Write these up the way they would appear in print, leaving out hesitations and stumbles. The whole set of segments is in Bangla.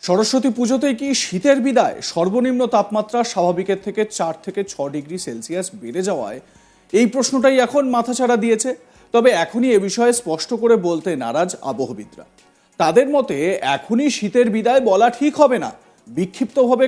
সরস্বতী পুজোতেই কি শীতের বিদায়? সর্বনিম্ন তাপমাত্রা স্বাভাবিকের থেকে 4 থেকে 6 ডিগ্রি সেলসিয়াস বেড়ে যাওয়ায় এই প্রশ্নটাই এখন মাথাচাড়া দিয়েছে। তবে এখনই এ বিষয়ে স্পষ্ট করে বলতে নারাজ আবহবিদরা। তাদের মতে এখনই শীতের বিদায় বলা ঠিক হবে না। বিক্ষিপ্তভাবে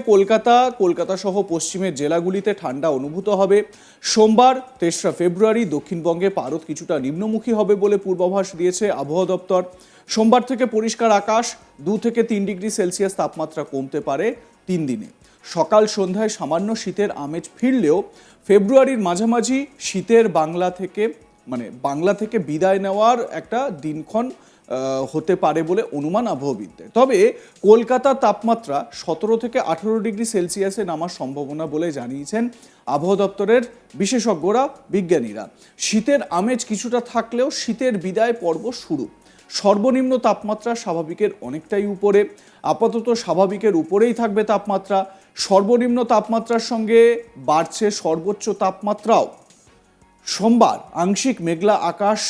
কলকাতা সহ পশ্চিমের জেলাগুলিতে ঠান্ডা অনুভূত হবে। সোমবার 3রা ফেব্রুয়ারি দক্ষিণবঙ্গে পারদ কিছুটা নিম্নমুখী হবে বলে পূর্বাভাস দিয়েছে আবহাওয়া দপ্তর। সোমবার থেকে পরিষ্কার আকাশ, 2 থেকে 3 ডিগ্রি সেলসিয়াস তাপমাত্রা কমতে পারে 3 দিনে। সকাল সন্ধ্যায় সামান্য শীতের আমেজ ফিরলেও ফেব্রুয়ারির মাঝামাঝি শীতের বাংলা থেকে বিদায় নেওয়ার একটা দিনক্ষণ হতে পারে বলে অনুমান আবহবিদদের। তবে কলকাতার তাপমাত্রা 17 থেকে 18 ডিগ্রি সেলসিয়াসে নামার সম্ভাবনা বলে জানিয়েছেন আবহাওয়া দপ্তরের বিশেষজ্ঞরা, বিজ্ঞানীরা। শীতের আমেজ কিছুটা থাকলেও শীতের বিদায় পর্ব শুরু। সর্বনিম্ন তাপমাত্রা স্বাভাবিকের অনেকটাই উপরে, আপাতত স্বাভাবিকের উপরেই থাকবে তাপমাত্রা। সর্বনিম্ন তাপমাত্রার সঙ্গে বাড়ছে সর্বোচ্চ তাপমাত্রাও। সোমবার আংশিক মেঘলা আকাশ,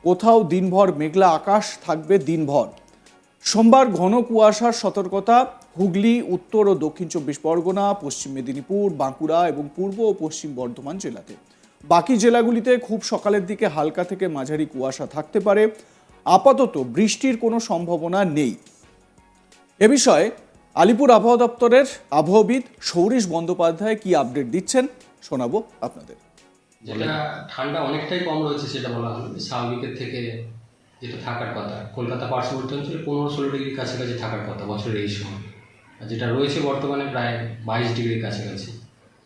কোথাও দিনভর মেঘলা আকাশ থাকবে দিনভর। সোমবার ঘন কুয়াশার সতর্কতা হুগলি, উত্তর ও দক্ষিণ 24 পরগনা, পশ্চিম মেদিনীপুর, বাঁকুড়া এবং পূর্ব ও পশ্চিম বর্ধমান জেলাতে। বাকি জেলাগুলিতে খুব সকালের দিকে হালকা থেকে মাঝারি কুয়াশা থাকতে পারে। আপাতত বৃষ্টির কোনো সম্ভাবনা নেই। এ বিষয়ে আলিপুর আবহাওয়া দপ্তরের আবহবিদ সৌরিশ বন্দ্যোপাধ্যায় কি আপডেট দিচ্ছেন শোনাবো আপনাদের। যেটা ঠান্ডা অনেকটাই কম রয়েছে সেটা বলা হলো, স্বাভাবিকের থেকে যেটা থাকার কথা কলকাতা পার্শ্ববর্তী অঞ্চলে 15-16 ডিগ্রির কাছাকাছি থাকার কথা বছরের এই সময়, আর যেটা রয়েছে বর্তমানে প্রায় 22 ডিগ্রির কাছাকাছি।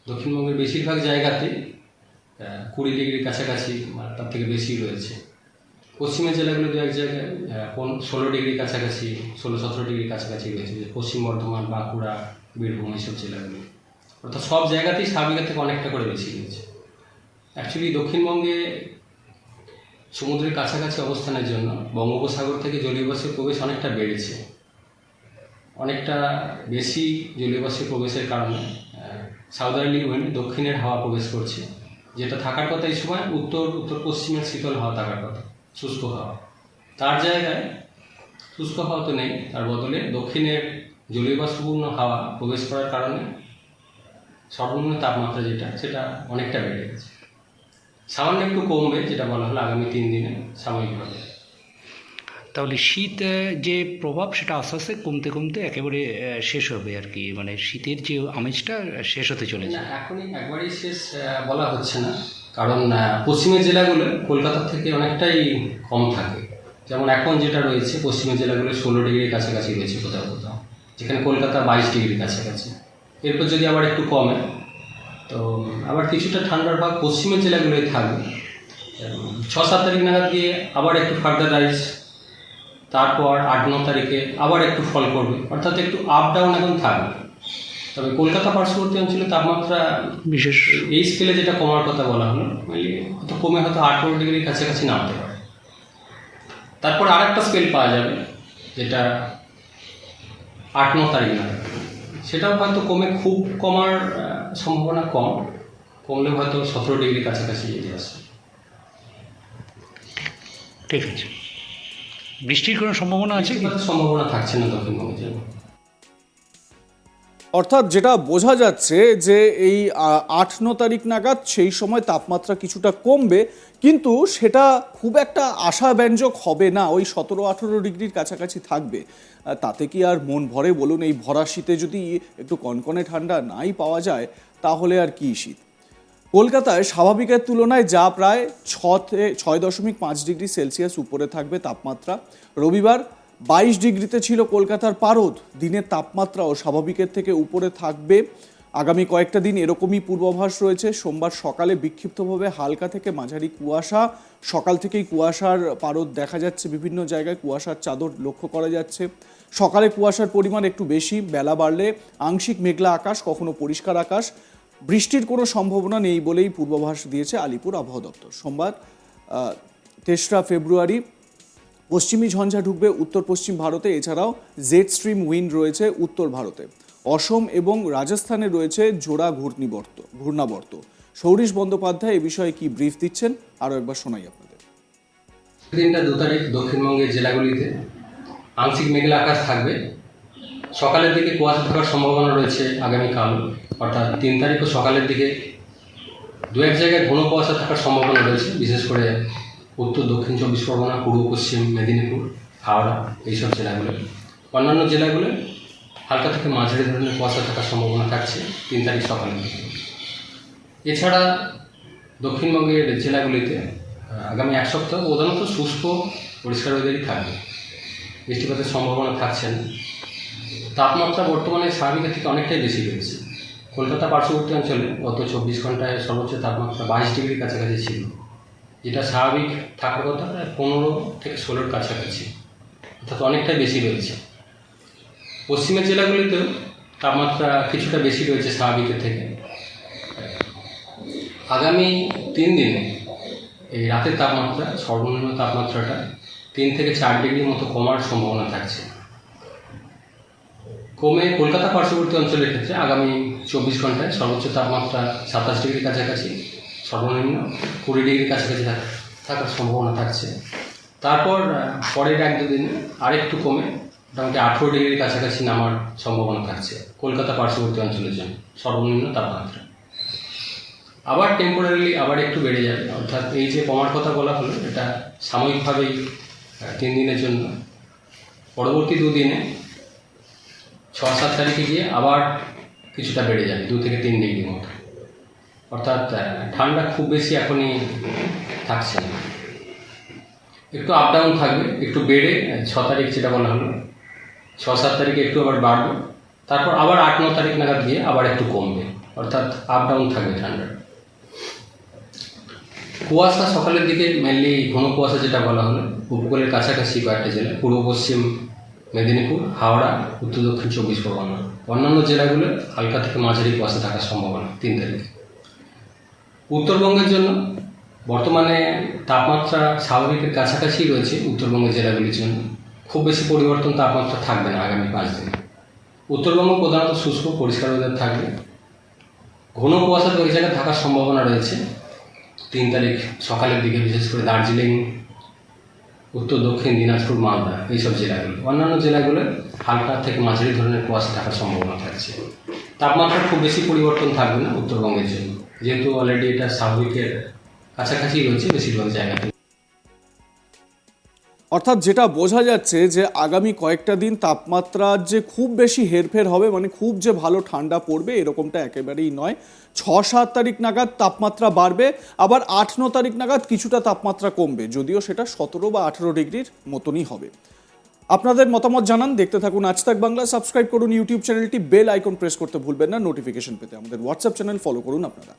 দক্ষিণবঙ্গের বেশিরভাগ জায়গাতে 20 ডিগ্রির কাছাকাছি, তার থেকে বেশি রয়েছে। পশ্চিমের জেলাগুলো দু এক জায়গায় 16 ডিগ্রির কাছাকাছি, 16-17 ডিগ্রির কাছাকাছি রয়েছে, পশ্চিম বর্ধমান, বাঁকুড়া, বীরভূম এইসব জেলাগুলো। অর্থাৎ সব জায়গাতেই স্বাভাবিকের থেকে অনেকটা করে বেশি রয়েছে। অ্যাকচুয়ালি দক্ষিণবঙ্গে সমুদ্রের কাছাকাছি অবস্থানের জন্য বঙ্গোপসাগর থেকে জলীয় বাষ্পের প্রবেশ অনেকটা বেড়েছে। অনেকটা বেশি জলীয় বাষ্পের প্রবেশের কারণে সাউদার্লি উইন্ড, দক্ষিণের হাওয়া প্রবেশ করছে, যেটা থাকার কথা এই সময় উত্তর পশ্চিমের শীতল হাওয়া থাকার কথা, শুষ্ক হাওয়া। তার জায়গায় শুষ্ক হাওয়া তো নেই, তার বদলে দক্ষিণের জলীয় বাষ্পপূর্ণ হাওয়া প্রবেশ করার কারণে সর্বনিম্ন তাপমাত্রা সেটা অনেকটা বেড়ে গেছে। সামান্য একটু কমবে, যেটা বলা হলো আগামী 3 দিনে সাময়িকভাবে। তাহলে শীত যে প্রভাব সেটা আস্তে আস্তে কমতে কমতে একেবারে শেষ হবে আর কি, মানে শীতের যে আমেজটা শেষ হতে চলেছে। না, এখনই একবারেই শেষ বলা হচ্ছে না, কারণ পশ্চিমের জেলাগুলো কলকাতার থেকে অনেকটাই কম থাকে। যেমন এখন যেটা রয়েছে পশ্চিমের জেলাগুলো 16 ডিগ্রির কাছাকাছি রয়েছে কোথাও কোথাও, যেখানে কলকাতা 22 ডিগ্রির কাছাকাছি। এরপর যদি আবার একটু কমে তো আবার কিছুটা ঠান্ডার ভাগ পশ্চিমের জেলাগুলোই থাকবে। 6-7 তারিখ নাগাদ গিয়ে আবার একটু ফার্দার রাইজ, তারপর 8-9 তারিখে আবার একটু ফল করবে, অর্থাৎ একটু আপ ডাউন এখন থাকবে। তবে কলকাতা পার্শ্ববর্তী অঞ্চলে তাপমাত্রা বিশেষ এই স্কেলে যেটা কমার কথা বলা হলো, হয়তো কমে হয়তো 18 ডিগ্রির কাছাকাছি নামতে পারে। তারপর আর একটা স্কেল পাওয়া যাবে যেটা 8-9 তারিখ নাগাদ, সেটাও হয়তো খুব কমার সম্ভাবনা কম, কমলে হয়তো 17 ডিগ্রির কাছাকাছি যেতে আসে। ঠিক আছে, বৃষ্টির কোনো সম্ভাবনা আছে কি? সম্ভাবনা থাকছে না দক্ষিণবঙ্গের জন্য। অর্থাৎ যেটা বোঝা যাচ্ছে যে এই 8-9 তারিখ নাগাদ সেই সময় তাপমাত্রা কিছুটা কমবে, কিন্তু সেটা খুব একটা আশাব্যঞ্জক হবে না, ওই 17-18 ডিগ্রির কাছাকাছি থাকবে। তাতে কি আর মন ভরে বলুন? এই ভরা শীতে যদি একটু কনকনে ঠান্ডা নাই পাওয়া যায় তাহলে আর কি শীত। কলকাতায় স্বাভাবিকের তুলনায় যা প্রায় 6.5 ডিগ্রি সেলসিয়াস উপরে থাকবে তাপমাত্রা। রবিবার 22 ডিগ্রিতে ছিল কলকাতার পারদ। দিনের তাপমাত্রাও স্বাভাবিকের থেকে উপরে থাকবে। আগামী কয়েকটা দিন এরকমই পূর্বাভাস রয়েছে। সোমবার সকালে বিক্ষিপ্তভাবে হালকা থেকে মাঝারি কুয়াশা, সকাল থেকেই কুয়াশার পারদ দেখা যাচ্ছে, বিভিন্ন জায়গায় কুয়াশার চাদর লক্ষ্য করা যাচ্ছে। সকালে কুয়াশার পরিমাণ একটু বেশি, বেলা বাড়লে আংশিক মেঘলা আকাশ, কখনো পরিষ্কার আকাশ। বৃষ্টির কোনো সম্ভাবনা নেই বলেই পূর্বাভাস দিয়েছে আলিপুর আবহাওয়া দপ্তর। সোমবার 3রা ফেব্রুয়ারি পশ্চিমী ঝঞ্ঝা ঢুকবে উত্তর পশ্চিম ভারতে। এছাড়াও জেড স্ট্রিম উইন্ড রয়েছে উত্তর ভারতে। অসম এবং রাজস্থানে রয়েছে জোড়া ঘূর্ণাবর্ত। সৌরিশ বন্দ্যোপাধ্যায় এ বিষয়ে কি ব্রিফ দিচ্ছেন আরও একবার শোনাই আপনাদের। দিনটা 2 তারিখ দক্ষিণবঙ্গের জেলাগুলিতে আংশিক মেঘলা আকাশ থাকবে, সকালের দিকে কুয়াশা থাকার সম্ভাবনা রয়েছে আগামীকাল, অর্থাৎ 3 তারিখও সকালের দিকে দু এক জায়গায় ঘন কুয়াশা থাকার সম্ভাবনা রয়েছে, বিশেষ করে উত্তর দক্ষিণ 24 পরগনা, পূর্ব পশ্চিম মেদিনীপুর, হাওড়া এইসব জেলাগুলো। অন্যান্য জেলাগুলো হালকা থেকে মাঝারি ধরনের কুয়াশা থাকার সম্ভাবনা থাকছে 3 তারিখ সকালের দিকে। এছাড়া দক্ষিণবঙ্গের জেলাগুলিতে আগামী এক সপ্তাহ প্রধানত শুষ্ক পরিষ্কার ওয়েদারই থাকবে, বৃষ্টিপাতের সম্ভাবনা থাকছে না। তাপমাত্রা বর্তমানে স্বাভাবিকের থেকে অনেকটাই বেশি রয়েছে। কলকাতা পার্শ্ববর্তী অঞ্চলে গত 24 ঘন্টায় সর্বোচ্চ তাপমাত্রা 22 ডিগ্রির কাছাকাছি ছিল, যেটা স্বাভাবিক থাকার কথা প্রায় 15 থেকে 16-র কাছাকাছি, অর্থাৎ অনেকটাই বেশি রয়েছে। পশ্চিমের জেলাগুলিতেও তাপমাত্রা কিছুটা বেশি রয়েছে স্বাভাবিকের থেকে। আগামী 3 দিনে এই রাতের তাপমাত্রা, সর্বনিম্ন তাপমাত্রাটা 3 থেকে 4 ডিগ্রির মতো কমার সম্ভাবনা থাকছে। কমে কলকাতা পার্শ্ববর্তী অঞ্চলের ক্ষেত্রে আগামী 24 ঘন্টায় সর্বোচ্চ তাপমাত্রা 27 ডিগ্রির কাছাকাছি, সর্বনিম্ন 20 ডিগ্রির কাছাকাছি থাকার সম্ভাবনা থাকছে। তারপর পরের 1-2 দিনে আরেকটু কমে মোটামুটি 18 ডিগ্রির কাছাকাছি নামার সম্ভাবনা থাকছে কলকাতা পার্শ্ববর্তী অঞ্চলের জন্য সর্বনিম্ন তাপমাত্রা। আবার টেম্পোরারিলি আবার একটু বেড়ে যাবে, অর্থাৎ এই যে কমার কথা বলা হলো এটা সাময়িকভাবেই 3 দিনের জন্য। পরবর্তী 2 দিনে 6-7 তারিখে গিয়ে আবার কিছুটা বেড়ে যাবে 2 থেকে 3 ডিগ্রির মতো, অর্থাৎ ঠান্ডা খুব বেশি এখনই থাকছে না, একটু আপ ডাউন থাকবে, একটু বেড়ে 6 তারিখ যেটা বলা হলো 6-7 তারিখে একটু আবার বাড়বে, তারপর আবার 8-9 তারিখ নাগাদ গিয়ে আবার একটু কমবে, অর্থাৎ আপ ডাউন থাকবে ঠান্ডা। কুয়াশা সকালের দিকে মেনলি ঘন কুয়াশা যেটা বলা হলো উপকূলের কাছাকাছি কয়েকটা জেলা, পূর্ব পশ্চিম মেদিনীপুর, হাওড়া, উত্তর দক্ষিণ 24 পরগনা। অন্যান্য জেলাগুলো হালকা থেকে মাঝারি কুয়াশা থাকার সম্ভাবনা 3 তারিখে। উত্তরবঙ্গের জন্য বর্তমানে তাপমাত্রা স্বাভাবিকের কাছাকাছি রয়েছে উত্তরবঙ্গের জেলাগুলির জন্য, খুব বেশি পরিবর্তন তাপমাত্রা থাকবে না আগামী 5 দিন। উত্তরবঙ্গ প্রধানত শুষ্ক পরিষ্কার ওয়েদার থাকবে, ঘন কুয়াশা দু এক জায়গায় থাকার সম্ভাবনা রয়েছে 3 তারিখ সকালের দিকে, বিশেষ করে দার্জিলিং, উত্তর দক্ষিণ দিনাজপুর, মালদা এইসব জেলাগুলো। অন্যান্য জেলাগুলো হালকা থেকে মাঝারি ধরনের কুয়াশা থাকার সম্ভাবনা থাকছে। তাপমাত্রা খুব বেশি পরিবর্তন থাকবে না উত্তরবঙ্গের জন্য, যেহেতু অলরেডি এটা স্বাভাবিকের কাছাকাছি রয়েছে বেশিরভাগ জায়গাতে। অর্থাৎ যেটা বোঝা যাচ্ছে যে আগামী কয়েকটা দিন তাপমাত্রার যে খুব বেশি হেরফের হবে, মানে খুব যে ভালো ঠান্ডা পড়বে এরকমটা একেবারেই নয়। 6-7 তারিখ নাগাদ তাপমাত্রা বাড়বে, আবার 8-9 তারিখ নাগাদ কিছুটা তাপমাত্রা কমবে, যদিও সেটা 17 বা 18 ডিগ্রির মতনই হবে। আপনাদের মতামত জানান, দেখতে থাকুন আজ তাক বাংলা। সাবস্ক্রাইব করুন ইউটিউব চ্যানেলটি, বেল আইকন প্রেস করতে ভুলবেন না নোটিফিকেশন পেতে। আমাদের হোয়াটসঅ্যাপ চ্যানেল ফলো করুন আপনারা।